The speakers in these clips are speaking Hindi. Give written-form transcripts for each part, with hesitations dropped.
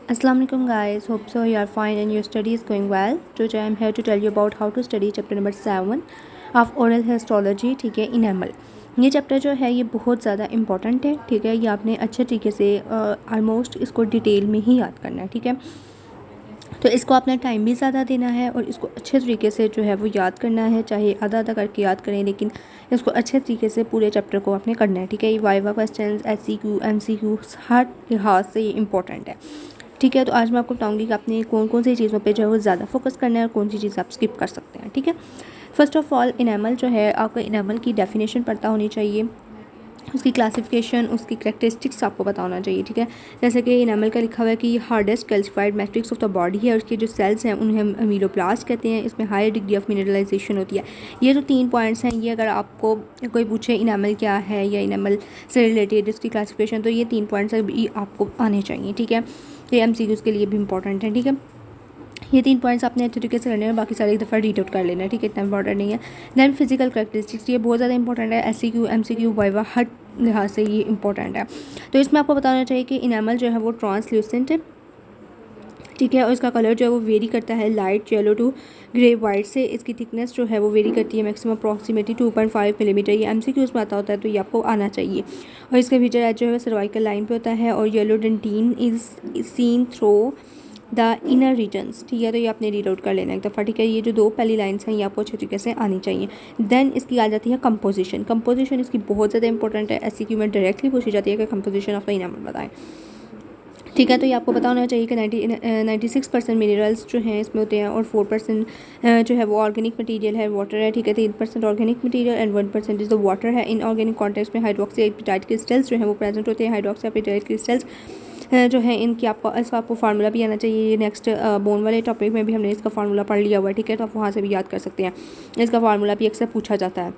Assalamu alaikum guys, hope so you are fine and your study is going well. Today I am here to tell you about how to study chapter number 7 of oral histology, ठीक है, इनेमल। ये चैप्टर जो है ये बहुत ज़्यादा इंपॉर्टेंट है, ठीक है। ये आपने अच्छे तरीके से ऑलमोस्ट इसको डिटेल में ही याद करना है, ठीक है। तो इसको अपना टाइम भी ज़्यादा देना है और इसको अच्छे तरीके से जो है वो याद करना है, चाहे आधा आधा करके याद करें, लेकिन इसको अच्छे तरीके से पूरे चैप्टर को आपने करना है, ठीक है। ये वाइवा क्वेश्चन, SCQ, MCQ हर लिहाज से ये इंपॉर्टेंट है, ठीक है। तो आज मैं आपको बताऊंगी कि आपने कौन कौन सी चीज़ों पे जो है वो ज़्यादा फोकस करना है और कौन सी चीज़ आप स्किप कर सकते हैं, ठीक है। फर्स्ट ऑफ ऑल इनेमल जो है, आपको इनेमल की डेफिनेशन पता होनी चाहिए, उसकी क्लासिफिकेशन, उसकी करेक्टरिस्टिक्स आपको पता होना चाहिए, ठीक है। जैसे कि इनेमल का लिखा हुआ है कि hardest calcified matrix of the body है, उसके जो सेल्स हैं उन्हें हम अमीलोब्लास्ट कहते हैं, इसमें हाई डिग्री ऑफ मिनरलाइजेशन होती है। ये जो 3 पॉइंट्स हैं, ये अगर आपको कोई पूछे इनेमल क्या है या इनेमल से रिलेटेड इसकी क्लासिफिकेशन, तो ये 3 पॉइंट्स भी आपको आने चाहिए, ठीक है। ये MCQs के लिए भी इंपॉर्टेंट है, ठीक है। ये 3 पॉइंट्स आपने अच्छे तरीके से करने हैं, बाकी सारे एक दफ़ा रीड आउट कर लेना है, ठीक है, इतना इंपॉर्टेंट नहीं है। दैन फिजिकल करेक्टरिस्टिक्स, ये बहुत ज़्यादा इंपॉर्टेंट है, SCQ, MCQ, वाइवा हर लिहाज से ये इंपॉर्टेंट है। तो इसमें आपको बताना चाहिए कि इनेमल जो है वो ट्रांसल्यूसेंट है, ठीक है, और इसका कलर जो है वो वेरी करता है light yellow to grey white से। इसकी थिकनेस जो है वो वेरी करती है मैक्सिमम अप्रॉक्सीमेटली 2.5 मिलीमीटर। ये MCQs में आता होता है, तो ये आपको आना चाहिए। और इसका फीचर एज जो है सर्वाइकल लाइन पे होता है और yellow dentine is seen through the inner regions, ठीक है। तो ये आपने रीड आउट कर लेना एक दफ़ा, ठीक है। ये जो 2 पहली लाइन्स हैं ये आपको अच्छे तरीके से आनी चाहिए। देन इसकी आ जाती है कंपोजिशन। कंपोजिशन इसकी बहुत ज़्यादा इंपॉर्टेंट है, SCQ में डायरेक्टली पूछी जाती है कि कंपोजिशन ऑफ द इनेमल बताएं, ठीक है। तो ये आपको पता होना चाहिए कि 96% मिनरल्स जो हैं इसमें होते हैं और 4% जो है वो ऑर्गेनिक मटेरियल है, वाटर है, ठीक है। 3% organic material and 1% is the water है। इन ऑर्गेनिक कॉन्टेक्स्ट में हाइड्रोक्सी एपिटाइट क्रिस्टल्स जो हैं वो प्रेजेंट होते हैं। हाइड्रोक्सी एपिटाइट क्रिस्टल्स जो है इनकी इसका आपको फार्मूला भी आना चाहिए। ये नेक्स्ट बोन वाले टॉपिक में भी हमने इसका फार्मूला पढ़ लिया हुआ है, ठीक है। तो आप वहाँ से भी याद कर सकते हैं, इसका फार्मूला भी अक्सर पूछा जाता है,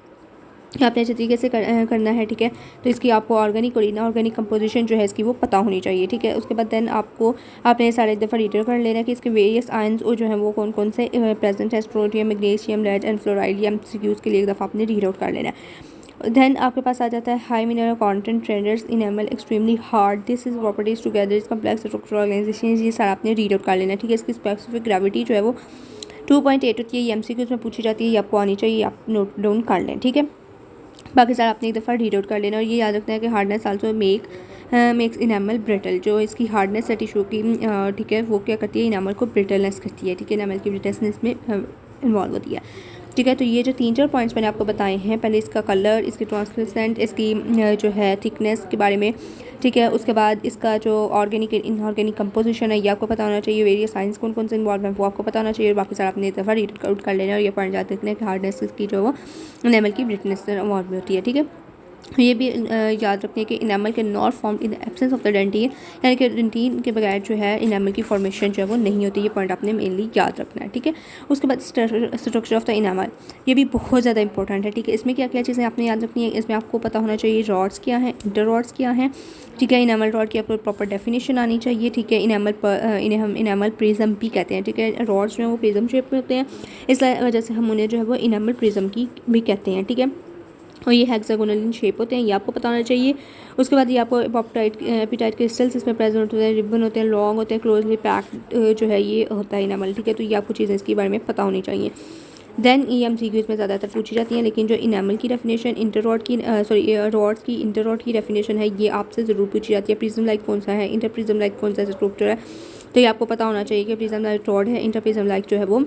आपने अच्छे तरीके से करना है, ठीक है। तो इसकी आपको ऑर्गेनिक और इनऑर्गेनिक कंपोजिशन जो है इसकी वो पता होनी चाहिए, ठीक है। उसके बाद देन आपने सारे एक दफ़ा डिटेल कर लेना है कि इसके वेरियस आयंस जो हैं वो कौन कौन से प्रेजेंट है। Strontium, magnesium, lead and fluoride. ये MCQs के लिए एक दफ़ा आपने रीड आउट कर लेना है। देन आपके पास आ जाता है high mineral content renders enamel extremely hard, this is properties together is complex structural organisation. ये सारा आपने रीड आउट कर लेना है, ठीक है। इसकी स्पेसिफिक ग्रेविटी जो है वो 2.8 होती है। ये MCQs में पूछी जाती है, ये आपको आनी चाहिए, आप नोट डाउन कर लें, ठीक है। बाकी सारा आपने एक दफ़ा रीड आउट कर लेना और ये याद रखना है कि hardness also makes enamel brittle. जो इसकी हार्डनेस है टिश्यू की, ठीक है, वो क्या करती है, इनेमल को ब्रिटलनेस करती है, ठीक है। इनेमल की ब्रिटलनेस में इन्वॉल्व होती है, ठीक है। तो ये जो 3-4 पॉइंट्स मैंने आपको बताए हैं, पहले इसका कलर, इसकी ट्रांसलूसेंट, इसकी जो है थिकनेस के बारे में, ठीक है। उसके बाद इसका जो ऑर्गेनिक इनऑर्गेनिक कंपोजिशन है ये आपको पता होना चाहिए। वेरियस साइंस कौन कौन से इन्वॉल्व हैं वो आपको पता होना चाहिए। और बाकी सारा अपने एक दफ़ा रीड आउट कर लेना और ये पॉइंट याद रखना है कि हार्डनेस की जो वो इनेमल की ब्रिटनेस इन्वॉल्व होती है, ठीक है। ये भी याद रखने कि इनेमल के not form in the absence of the dentin, यानी कि डेंटिन के बगैर जो है इनेमल की फॉर्मेशन जो है वो नहीं होती। ये पॉइंट आपने मेनली याद रखना है, ठीक है। उसके बाद स्ट्रक्चर ऑफ द इनेमल, ये भी बहुत ज़्यादा इंपॉर्टेंट है, ठीक है। इसमें क्या क्या चीज़ें आपने याद रखनी है, इसमें आपको पता होना चाहिए रॉड्स क्या हैं, इंटर रॉड्स क्या हैं, ठीक है। इनेमल रॉड की आपको प्रॉपर डेफिनेशन आनी चाहिए, ठीक है। इन्हें हम इनेमल प्रिज्म भी कहते हैं, ठीक है। रॉड्स जो हैं वो प्रिज्म शेप में होते हैं, इस वजह से हम उन्हें जो है वो इनेमल प्रिज्म की भी कहते हैं, ठीक है। और ये हेक्सागोनल इन शेप होते हैं, ये आपको पता होना चाहिए। उसके बाद ये आपको एपिटाइट क्रिस्टल्स इसमें प्रेजेंट होते हैं, रिबन होते हैं, लॉन्ग होते हैं, क्लोजली पैक्ड जो है ये होता है इनेमल, ठीक है। तो ये आपको चीज़ें इसके बारे में पता होनी चाहिए। देन ये MCQs में ज़्यादातर पूछी जाती हैं, लेकिन जो इनेमल की डेफिनेशन इंटररॉड की रॉड्स की इंटररॉड की डेफिनेशन है ये आपसे ज़रूर पूछी जाती है। प्रिज्म लाइक कौन सा है, इंटर प्रिज्म लाइक कौन सा स्ट्रक्चर है, तो ये आपको पता होना चाहिए कि प्रिज्म लाइक रॉड है, इंटर प्रिज्म लाइक जो है वो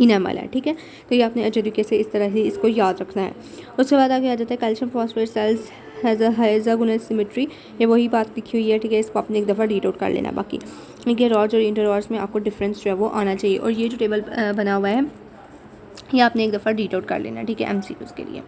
इनेमल है, ठीक है। तो ये आपने अच्छे तरीके से इस तरह से इसको याद रखना है। उसके बाद आगे आ जाता है calcium phosphate cells has a hexagonal symmetry, ये वही बात लिखी हुई है, ठीक है। इसको आपने एक दफ़ा रीड आउट कर लेना। बाकी इनके रॉड्स और इंटर रॉड्स में आपको डिफरेंस जो है वो आना चाहिए। और ये जो टेबल बना हुआ है ये आपने एक दफ़ा रीड आउट कर लेना, ठीक है, MCQs के लिए।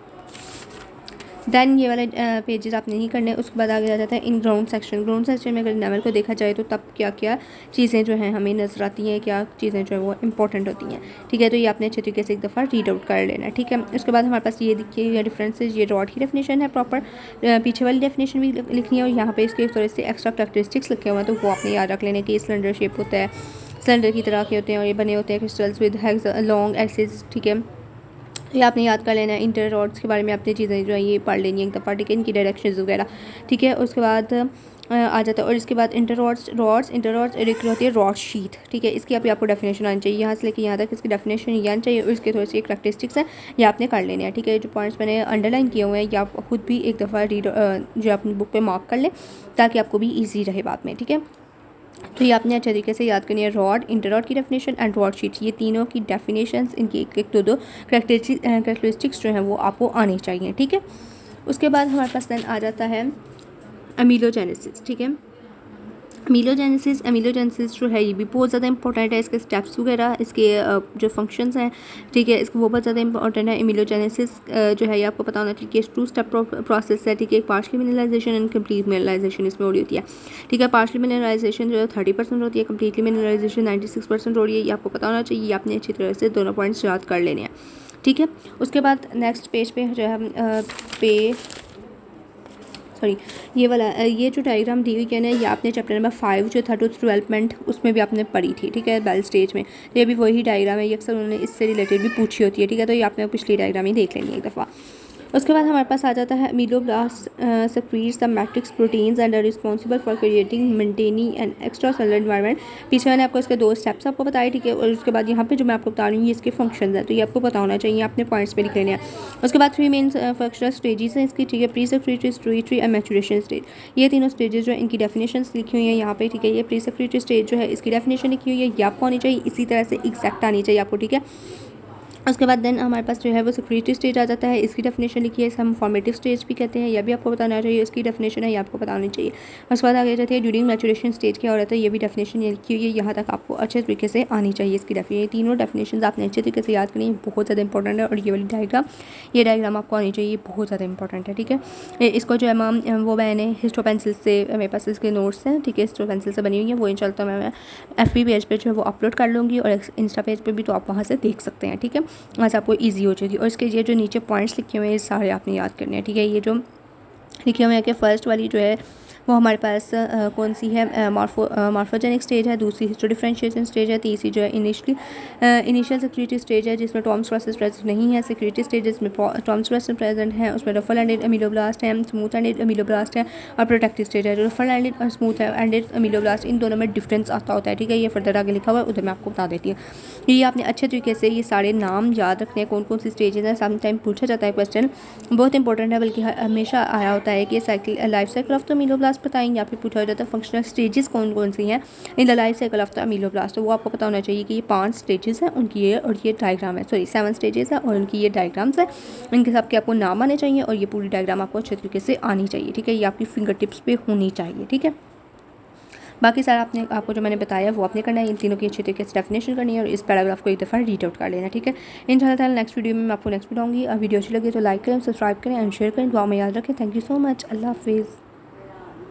देन ये वाले पेजेस आप नहीं करने। उसके बाद आगे आ जाता है in ground section. Ground section में अगर इनेमल को देखा जाए तो तब क्या क्या चीज़ें जो हैं हमें नजर आती हैं, क्या चीज़ें जो है वो इंपॉर्टेंट होती हैं, ठीक है। तो ये आपने अच्छे तरीके से एक दफ़ा रीड आउट कर लेना, ठीक है। उसके बाद हमारे पास ये देखिए डिफरेंसेस, ये रॉड की डेफिनेशन है प्रॉपर, पीछे वाली डेफिनेशन भी लिखनी है और यहाँ पे इसके थोड़े से एक्स्ट्रा कैरेक्टरिस्टिक्स लिखे हुए हैं, तो वो आपने याद रख लेने कि सिलेंडर शेप होता है, सिलेंडर की तरह के होते हैं और ये बने होते हैं क्रिस्टल्स विद लॉन्ग एक्सिस, ठीक है। ये आपने याद कर लेना है। इंटर रॉड्स के बारे में आपने चीज़ें जो है ये पढ़ लेनी है एक दफ़ा, ठीक है, इनकी डायरेक्शंस वगैरह, ठीक है। उसके बाद आ जाता है। और इसके बाद इंटररॉड्स और एक होती है रॉड शीथ, ठीक है। इसकी अभी आपको डेफिनेशन आनी चाहिए, यहाँ से लेकर यहाँ तक इसकी डेफिनेशन ये आनी चाहिए और इसके थोड़ी सी करैक्टरिस्टिक्स हैं ये आपने कर लेने हैं, ठीक है। जो पॉइंट्स मैंने अंडरलाइन किए हुए हैं ये आप खुद भी एक दफ़ा रीड जो अपनी बुक पे मार्क कर लें ताकि आपको भी ईजी रहे बाद में, ठीक है। तो ये आपने अच्छे तरीके से याद करनी है, रॉड, इंटररॉड की डेफिनेशन एंड रॉड शीट, ये तीनों की डेफिनेशंस, इनकी एक एक दो करैक्टरिस्टिक्स जो हैं वो आपको आनी चाहिए, ठीक है। उसके बाद हमारे पास देन आ जाता है अमीलोजेनेसिस, ठीक है। अमीलोजेनेसिस जो है ये भी बहुत ज़्यादा इंपॉर्टेंट है, इसके स्टेप्स वगैरह, इसके जो फंक्शंस हैं, ठीक है, इसको वो बहुत ज़्यादा इंपॉर्टेंट है। अमीलोजेनेसिस जो है ये आपको पता होना चाहिए कि 2 स्टेप प्रोसेस है, ठीक है। एक partial mineralisation and complete mineralisation इसमें हो रही होती है, ठीक है। पार्शियल मिनरलाइजेशन जो है 30% होती है, कंप्लीटली मिनरलाइजेशन 96% हो रही है, ये आपको पता होना चाहिए। ये आपने अच्छी तरह से दोनों पॉइंट्स याद कर लेने हैं, ठीक है। उसके बाद नेक्स्ट पेज पे जो है ये वाला ये जो डायग्राम दी हुई है ना, ये आपने चैप्टर नंबर 5 जो था टूथ डेवलपमेंट उसमें भी आपने पढ़ी थी, ठीक है, बेल स्टेज में। तो ये भी वही डायग्राम है, ये अक्सर उन्होंने इससे रिलेटेड भी पूछी होती है, ठीक है। तो ये आपने पिछली डायग्राम ही देख लेनी है एक दफ़ा। उसके बाद हमारे पास आ जाता है ameloblast secretes the matrix proteins and are responsible for creating maintaining and extra cellular environment. पीछे मैंने आपको इसके 2 स्टेप्स आपको बताए, ठीक है। और उसके बाद यहाँ पे जो मैं आपको बता रही हूँ ये इसके फंक्शंस हैं, तो ये आपको पता होना चाहिए, आपने पॉइंट्स पे लिख लेने हैं। उसके बाद 3 मेन फंक्शनल स्टेजेस हैं इसकी, ठीक है। Pre secretory, secretory and maturation stage, ये तीनों स्टेजेस जो इनकी डेफिनेशंस लिखी हुई हैं यहाँ पे, ठीक है। ये प्री सेक्रेटरी स्टेज जो है इसकी डेफिनेशन लिखी हुई है, ये आपको आनी चाहिए, इसी तरह से एग्जैक्ट आनी चाहिए आपको, ठीक है। उसके बाद देन हमारे पास जो है वो सेक्रेटरी स्टेज आ जाता है, इसकी डेफिनेशन लिखी है, इसे हम फॉर्मेटिव स्टेज भी कहते हैं, यह भी आपको बताना चाहिए, इसकी डेफिनेशन है ये आपको बतानी चाहिए। उसके बाद आगे जाती है ड्यूरिंग मैचुरेशन स्टेज क्या हो रहा है, ये भी डेफिनेशन लिखी हुई है, यहाँ तक आपको अच्छे तरीके से आनी चाहिए इसकी डेफिनेशन। तीनों डेफिनेशन आपने अच्छे तरीके से याद करनी है, बहुत ज़्यादा इंपॉर्टेंट है। और ये वाली ये डायग्राम आपको आनी चाहिए, बहुत ज़्यादा इंपॉर्टेंट है, ठीक है। इसको जो है मैम वो मैंने हिस्टो पेंसिल से, मेरे पास इसके नोट्स हैं, ठीक है, हिस्टो पेंसिल से बनी हुई है, वो इन चलता मैं FB पेज पर जो है वो अपलोड कर लूँगी और इंस्टा पेज पर भी, तो आप वहाँ से देख सकते हैं, ठीक है। वहाँ से आपको ईजी हो जाएगी। और इसके ये जो नीचे पॉइंट्स लिखे हुए हैं ये सारे आपने याद करने हैं, ठीक है। ये जो लिखे हुए हैं कि फर्स्ट वाली जो है वो हमारे पास कौन सी है, मॉर्फोजेनिक स्टेज है, दूसरी हिस्टो डिफरेंशिएशन स्टेज है, तीसरी जो है इनिशियल सेक्रेटरी स्टेज है जिसमें टॉम्स प्रोसेस प्रेजेंट नहीं है, सेक्रेटरी स्टेज जिसमें टॉम्स प्रोसेस प्रेजेंट है, उसमें रफल एंडेड अमीलोब्लास्ट है, स्मूथ एंडेड अमीलोब्लास्ट है, और प्रोटेक्टिव स्टेज है। जो रफल एंडेड और स्मूथ एंडेड अमीलोब्लास्ट इन दोनों में डिफरेंस आता होता है, ठीक है। ये फर्दर आगे लिखा हुआ है, उधर मैं आपको बता देती हूँ। ये आपने अच्छे तरीके से ये सारे नाम याद रखने हैं, कौन कौन सी स्टेजेस हैं। सम टाइम पूछा जाता है क्वेश्चन, बहुत इंपॉर्टेंट है, बल्कि हमेशा आया होता है कि life cycle of the ameloblast बताएं, या फिर पूछा जाता है फंक्शनल स्टेजेस कौन कौन सी हैं in the life cycle of the ameloblast. तो वो आपको पता होना चाहिए कि ये 5 स्टेजेस हैं उनकी, ये और ये डायग्राम है, 7 स्टेजेस है और उनकी ये डायग्राम्स है, इनके सबके आपको नाम आने चाहिए और ये पूरी डायग्राम आपको अच्छे तरीके से आनी चाहिए, ठीक है। ये आपकी फिंगर टिप्स पे होनी चाहिए, ठीक है। बाकी सारा आपको जो मैंने बताया वो आपने करना है, इन तीनों की अच्छी तरीके से डेफिनेशन करनी है और इस पैराग्राफ को एक दफ़ा रीड आउट कर लेना, ठीक है। इंशाल्लाह नेक्स्ट वीडियो में मैं आपको नेक्स्ट बताऊँगी। वीडियो अच्छी लगी तो लाइक करें, सब्सक्राइब करें एंड शेयर करें, दुआ में याद रखें। थैंक यू सो मच, अल्लाह हाफिज़।